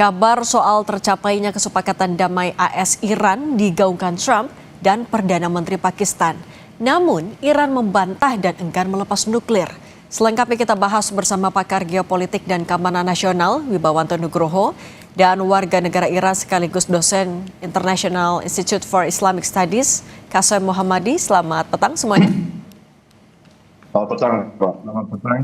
Kabar soal tercapainya kesepakatan damai AS-Iran digaungkan Trump dan Perdana Menteri Pakistan. Namun, Iran membantah dan enggan melepas nuklir. Selengkapnya kita bahas bersama pakar geopolitik dan keamanan nasional Wibawanto Nugroho dan warga negara Iran sekaligus dosen International Institute for Islamic Studies Kasem Mohammadi. Selamat petang semuanya. Selamat petang, Pak. Selamat petang.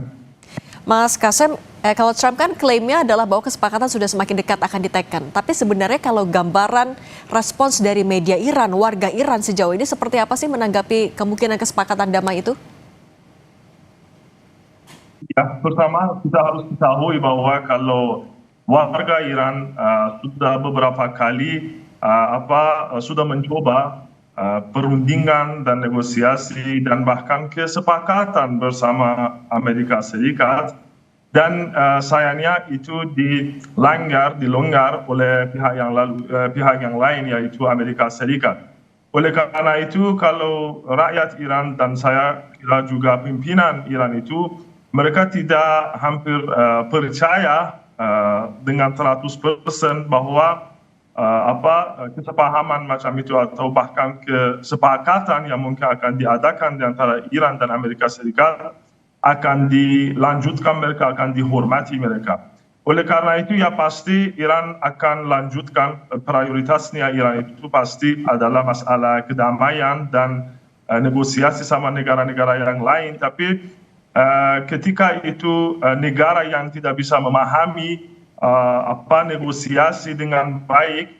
Mas Kasem, kalau Trump kan klaimnya adalah bahwa kesepakatan sudah semakin dekat akan diteken. Tapi sebenarnya kalau gambaran respons dari media Iran, warga Iran sejauh ini seperti apa sih menanggapi kemungkinan kesepakatan damai itu? Ya, pertama kita harus ketahui bahwa kalau warga Iran sudah beberapa kali sudah mencoba perundingan dan negosiasi dan bahkan kesepakatan bersama Amerika Serikat, dan sayangnya itu dilanggar oleh pihak yang lain, yaitu Amerika Serikat. Oleh karena itu, kalau rakyat Iran dan saya kira juga pimpinan Iran itu, mereka tidak hampir percaya dengan 100% bahwa kesepahaman macam itu atau bahkan kesepakatan yang mungkin akan diadakan di antara Iran dan Amerika Serikat akan dilanjutkan, mereka akan dihormati mereka. Oleh karena itu ya pasti Iran akan lanjutkan, prioritasnya Iran itu pasti adalah masalah kedamaian dan negosiasi sama negara-negara yang lain. Tapi ketika itu negara yang tidak bisa memahami negosiasi dengan baik,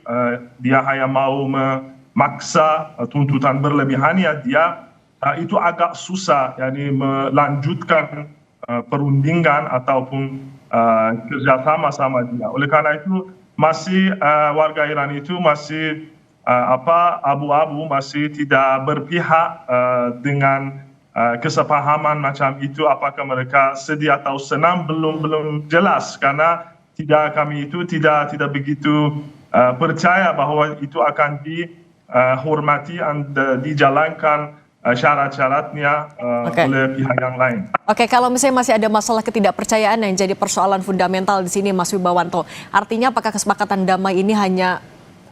dia hanya mau memaksa tuntutan berlebihannya, dia itu agak susah melanjutkan perundingan ataupun kerjasama sama dia. Oleh karena itu masih warga Iran itu masih abu-abu, masih tidak berpihak dengan kesepahaman macam itu. Apakah mereka sedih atau senang belum jelas, karena kami itu tidak begitu percaya bahwa itu akan dihormati dan dijalankan syarat-syaratnya oleh pihak yang lain. Oke, kalau misalnya masih ada masalah ketidakpercayaan yang jadi persoalan fundamental di sini, Mas Wibawanto, artinya apakah kesepakatan damai ini hanya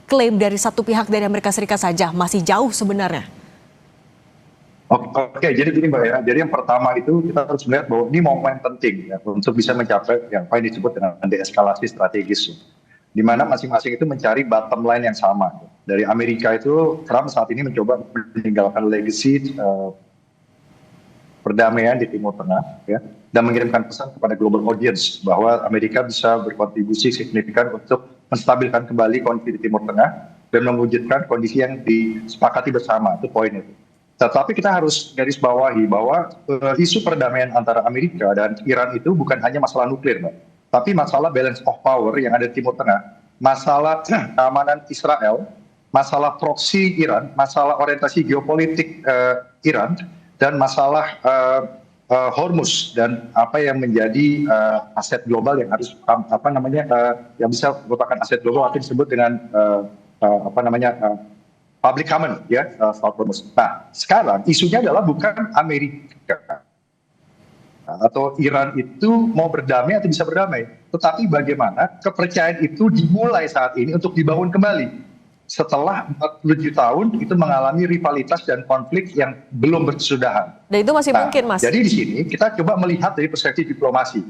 klaim dari satu pihak dari Amerika Serikat saja, masih jauh sebenarnya? Oke, jadi gini Mbak ya. Jadi yang pertama itu kita harus melihat bahwa ini momen penting ya, untuk bisa mencapai yang disebut dengan deeskalasi strategis, di mana masing-masing itu mencari bottom line yang sama. Dari Amerika itu, Trump saat ini mencoba meninggalkan legacy perdamaian di Timur Tengah, ya, dan mengirimkan pesan kepada global audience bahwa Amerika bisa berkontribusi signifikan untuk menstabilkan kembali kondisi di Timur Tengah dan mewujudkan kondisi yang disepakati bersama. Itu poin itu. Tetapi kita harus garis bawahi bahwa isu perdamaian antara Amerika dan Iran itu bukan hanya masalah nuklir, Mbak, tapi masalah balance of power yang ada di Timur Tengah, masalah keamanan Israel, masalah proksi Iran, masalah orientasi geopolitik Iran, dan masalah Hormuz dan apa yang menjadi aset global yang harus yang bisa merupakan aset global atau disebut dengan public common, ya, South Hormuz. Nah, sekarang isunya adalah bukan Amerika atau Iran itu mau berdamai atau bisa berdamai, tetapi bagaimana kepercayaan itu dimulai saat ini untuk dibangun kembali setelah 47 tahun itu mengalami rivalitas dan konflik yang belum berkesudahan. Dan itu masih mungkin, Mas. Jadi di sini kita coba melihat dari perspektif diplomasi.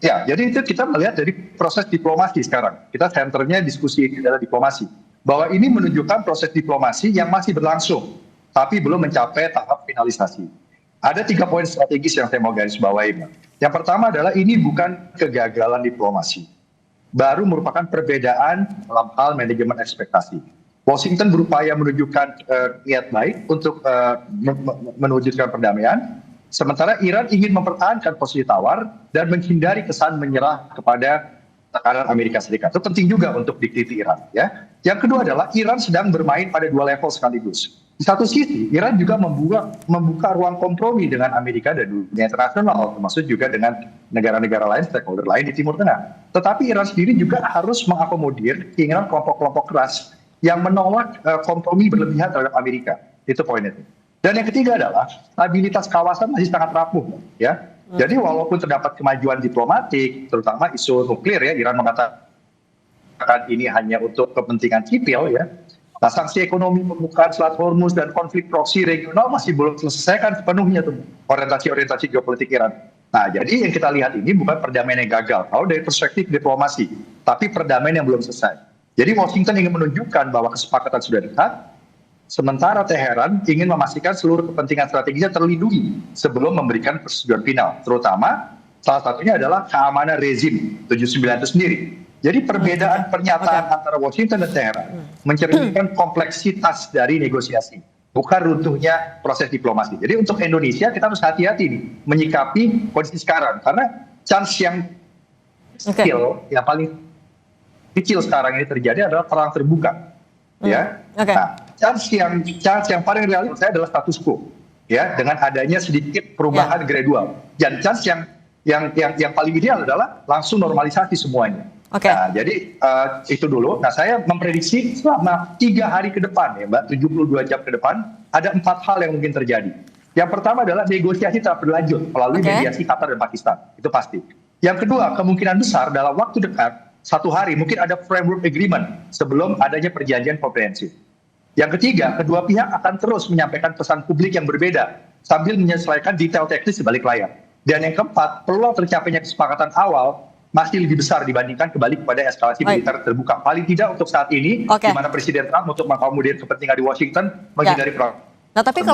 Ya, jadi itu kita melihat dari proses diplomasi sekarang. Kita senternya diskusi adalah diplomasi. Bahwa ini menunjukkan proses diplomasi yang masih berlangsung, tapi belum mencapai tahap finalisasi. Ada 3 poin strategis yang saya mau garis bawahi. Yang pertama adalah ini bukan kegagalan diplomasi, baru merupakan perbedaan dalam hal manajemen ekspektasi. Washington berupaya menunjukkan niat baik untuk mewujudkan perdamaian, sementara Iran ingin mempertahankan posisi tawar dan menghindari kesan menyerah kepada tekanan Amerika Serikat. Itu penting juga untuk dikritik Iran, ya. Yang kedua adalah Iran sedang bermain pada 2 level sekaligus. Di satu sisi, Iran juga membuka ruang kompromi dengan Amerika dan dunia internasional, termasuk juga dengan negara-negara lain, stakeholder lain di Timur Tengah. Tetapi Iran sendiri juga harus mengakomodir keinginan kelompok-kelompok keras yang menolak kompromi berlebihan terhadap Amerika. Itu poin itu. Dan yang ketiga adalah stabilitas kawasan masih sangat rapuh, ya. Jadi walaupun terdapat kemajuan diplomatik, terutama isu nuklir, ya, Iran mengatakan mengatakan ini hanya untuk kepentingan sipil ya. Nah, sanksi ekonomi pembukaan Selat Hormuz dan konflik proksi regional masih belum selesaikan sepenuhnya tuh orientasi geopolitik Iran. Nah, jadi yang kita lihat ini bukan perdamaian yang gagal, kalau dari perspektif diplomasi, tapi perdamaian yang belum selesai. Jadi Washington ingin menunjukkan bahwa kesepakatan sudah dekat, sementara Teheran ingin memastikan seluruh kepentingan strategisnya terlindungi sebelum memberikan persetujuan final, terutama salah satunya adalah keamanan rezim 79 itu sendiri. Jadi perbedaan pernyataan antara Washington dan Teheran mencerminkan kompleksitas dari negosiasi, bukan runtuhnya proses diplomasi. Jadi untuk Indonesia kita harus hati-hati nih menyikapi kondisi sekarang, karena chance yang kecil, yang paling kecil sekarang ini terjadi adalah perang terbuka, ya. Nah, chance yang paling realistis saya adalah status quo, ya, dengan adanya sedikit perubahan gradual. Dan chance yang paling ideal adalah langsung normalisasi semuanya. Nah, jadi itu dulu. Nah, saya memprediksi selama 3 hari ke depan ya Mbak, 72 jam ke depan, ada 4 hal yang mungkin terjadi. Yang pertama adalah negosiasi tetap berlanjut melalui mediasi Qatar dan Pakistan, itu pasti. Yang kedua, kemungkinan besar dalam waktu dekat, 1 hari mungkin ada framework agreement sebelum adanya perjanjian komprehensif. Yang ketiga, kedua pihak akan terus menyampaikan pesan publik yang berbeda sambil menyesuaikan detail teknis di balik layar. Dan yang keempat, peluang tercapainya kesepakatan awal masih lebih besar dibandingkan kembali kepada eskalasi militer terbuka. Paling tidak untuk saat ini, di mana Presiden Trump untuk mengakomodir kepentingan di Washington menghindari perang. Nah, tapi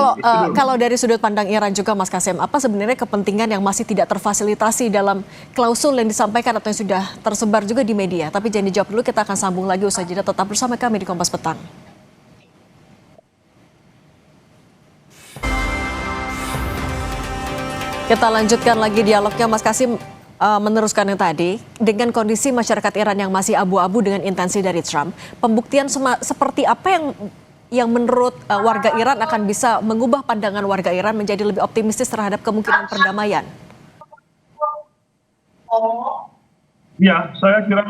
kalau dari sudut pandang Iran juga, Mas Kasim, apa sebenarnya kepentingan yang masih tidak terfasilitasi dalam klausul yang disampaikan atau yang sudah tersebar juga di media? Tapi jangan dijawab dulu, kita akan sambung lagi usai jeda. Tetap bersama kami di Kompas Petang. Kita lanjutkan lagi dialognya, Mas Kasim. Meneruskan yang tadi, dengan kondisi masyarakat Iran yang masih abu-abu dengan intensi dari Trump, pembuktian seperti apa yang menurut warga Iran akan bisa mengubah pandangan warga Iran menjadi lebih optimistis terhadap kemungkinan perdamaian? Ya, saya kira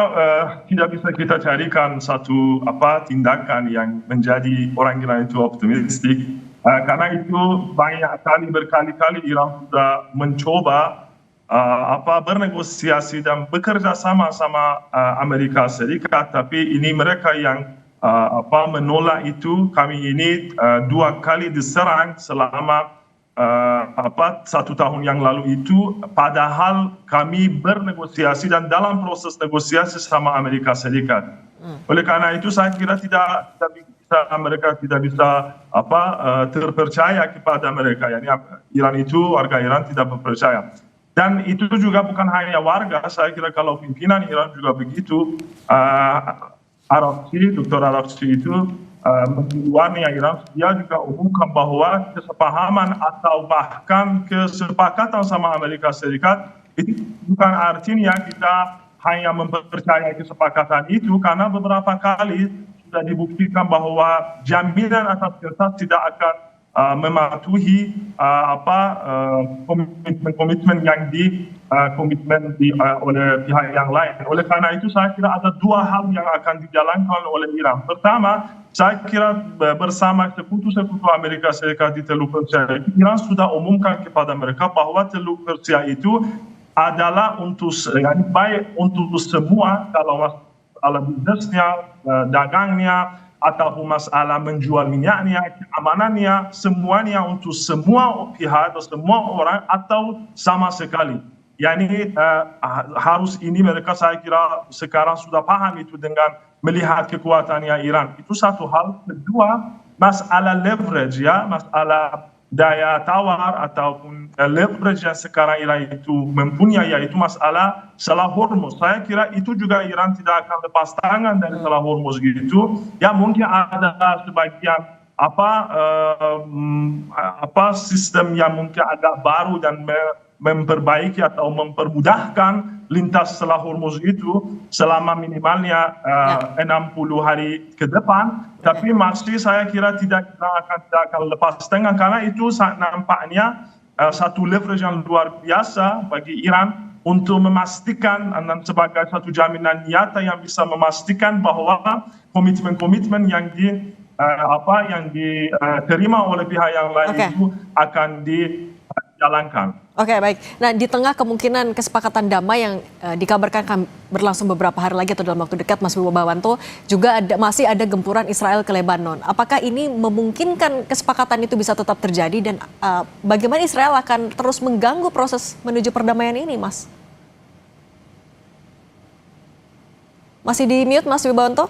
tidak bisa kita carikan satu tindakan yang menjadi orang Iran itu optimistik, karena itu berkali-kali Iran sudah mencoba bernegosiasi dan bekerja sama Amerika Serikat, tapi ini mereka yang menolak itu. Kami ini 2 kali diserang selama 1 tahun yang lalu itu, padahal kami bernegosiasi dan dalam proses negosiasi sama Amerika Serikat. Oleh karena itu saya kira mereka tidak bisa terpercaya kepada mereka. Yani Iran itu, warga Iran tidak percaya. Dan itu juga bukan hanya warga, saya kira kalau pimpinan Iran juga begitu. Dr. Arakci itu menjualnya Iran, dia juga umumkan bahwa kesepahaman atau bahkan kesepakatan sama Amerika Serikat itu bukan artinya kita hanya mempercayai kesepakatan itu, karena beberapa kali sudah dibuktikan bahwa jaminan atas kertas tidak akan mematuhi komitmen yang komitmen oleh pihak yang lain. Oleh karena itu saya kira ada 2 hal yang akan dijalankan oleh Iran. Pertama, saya kira bersama sekutu Amerika Serikat di Teluk Persia, Iran sudah umumkan kepada mereka bahwa Teluk Persia itu adalah baik untuk semua, kalau masalah bisnisnya, dagangnya, ataupun masalah menjual minyaknya, keamanannya, semuanya untuk semua pihak atau semua orang atau sama sekali. Yani harus ini mereka saya kira sekarang sudah paham itu dengan melihat kekuatannya Iran. Itu satu hal. Kedua, masalah leverage ya, masalah daya tawar ataupun leverage yang sekarang Iran itu mempunyai, yaitu masalah Selat Hormuz. Saya kira itu juga Iran tidak akan lepas tangan dari Selat Hormuz gitu. Ya mungkin ada sebagian sistem yang mungkin agak baru dan memperbaiki atau mempermudahkan lintas Selat Hormuz itu selama minimalnya 60 hari ke depan. Tapi masih saya kira tidak akan lepas tangan, karena itu nampaknya satu leverage yang luar biasa bagi Iran untuk memastikan dan sebagai satu jaminan nyata yang bisa memastikan bahwa komitmen-komitmen yang diterima oleh pihak yang lain itu akan dijalankan. Oke, baik. Nah, di tengah kemungkinan kesepakatan damai yang dikabarkan akan berlangsung beberapa hari lagi atau dalam waktu dekat, Mas Wibowo, juga masih ada gempuran Israel ke Lebanon. Apakah ini memungkinkan kesepakatan itu bisa tetap terjadi dan bagaimana Israel akan terus mengganggu proses menuju perdamaian ini, Mas? Masih di mute, Mas Wibowo?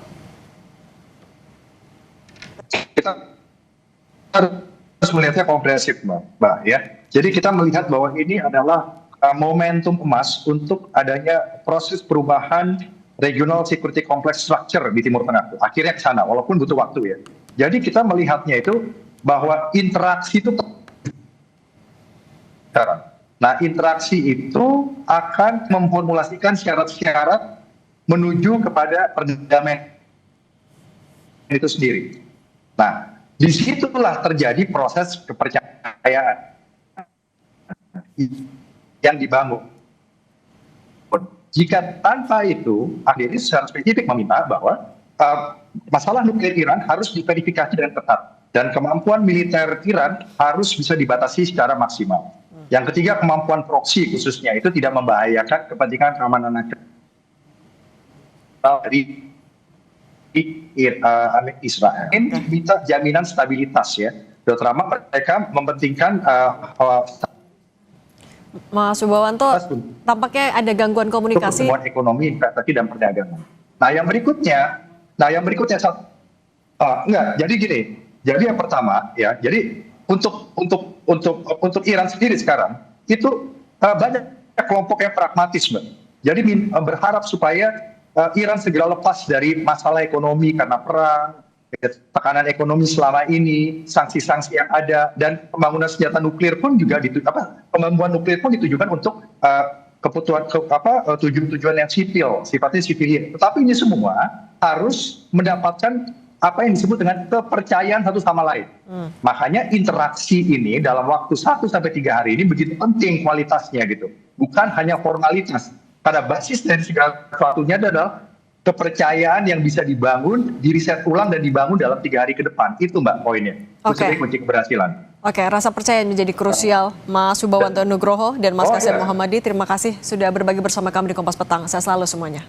Kita harus melihatnya komprehensif, Mbak, ya. Jadi kita melihat bahwa ini adalah momentum emas untuk adanya proses perubahan regional security complex structure di Timur Tengah. Akhirnya ke sana, walaupun butuh waktu ya. Jadi kita melihatnya itu bahwa interaksi itu sekarang. Nah, interaksi itu akan memformulasikan syarat-syarat menuju kepada perdamaian itu sendiri. Nah, disitulah terjadi proses kepercayaan yang dibangun. Jika tanpa itu, akhirnya secara spesifik meminta bahwa masalah nuklir Iran harus diverifikasi dengan ketat dan kemampuan militer Iran harus bisa dibatasi secara maksimal. Yang ketiga, kemampuan proksi khususnya itu tidak membahayakan kepentingan keamanan nasional dari Israel. Ini minta jaminan stabilitas ya, terutama mereka mementingkan Mas Wibowo, tampaknya ada gangguan komunikasi. Pertumbuhan ekonomi, investasi dan perdagangan. Nah, yang berikutnya jadi gini. Jadi yang pertama ya, jadi untuk Iran sendiri sekarang itu banyak kelompok yang pragmatis, Mbak. Jadi berharap supaya Iran segera lepas dari masalah ekonomi karena perang, tekanan ekonomi selama ini, sanksi-sanksi yang ada, dan pembangunan senjata nuklir pun juga pembangunan nuklir pun ditujukan untuk tujuan yang sipil, sifatnya sipil. Tetapi ini semua harus mendapatkan apa yang disebut dengan kepercayaan satu sama lain. Makanya interaksi ini dalam waktu 1 sampai 3 hari ini begitu penting kualitasnya gitu. Bukan hanya formalitas. Karena basis dari segala sesuatunya adalah kepercayaan yang bisa dibangun, diriset ulang dan dibangun dalam 3 hari ke depan. Itu Mbak poinnya. Itu sebagai kunci keberhasilan. Oke, rasa percaya menjadi krusial. Mas Wibowo Nugroho dan Mas Kasim Muhammadi, terima kasih sudah berbagi bersama kami di Kompas Petang. Saya selalu semuanya.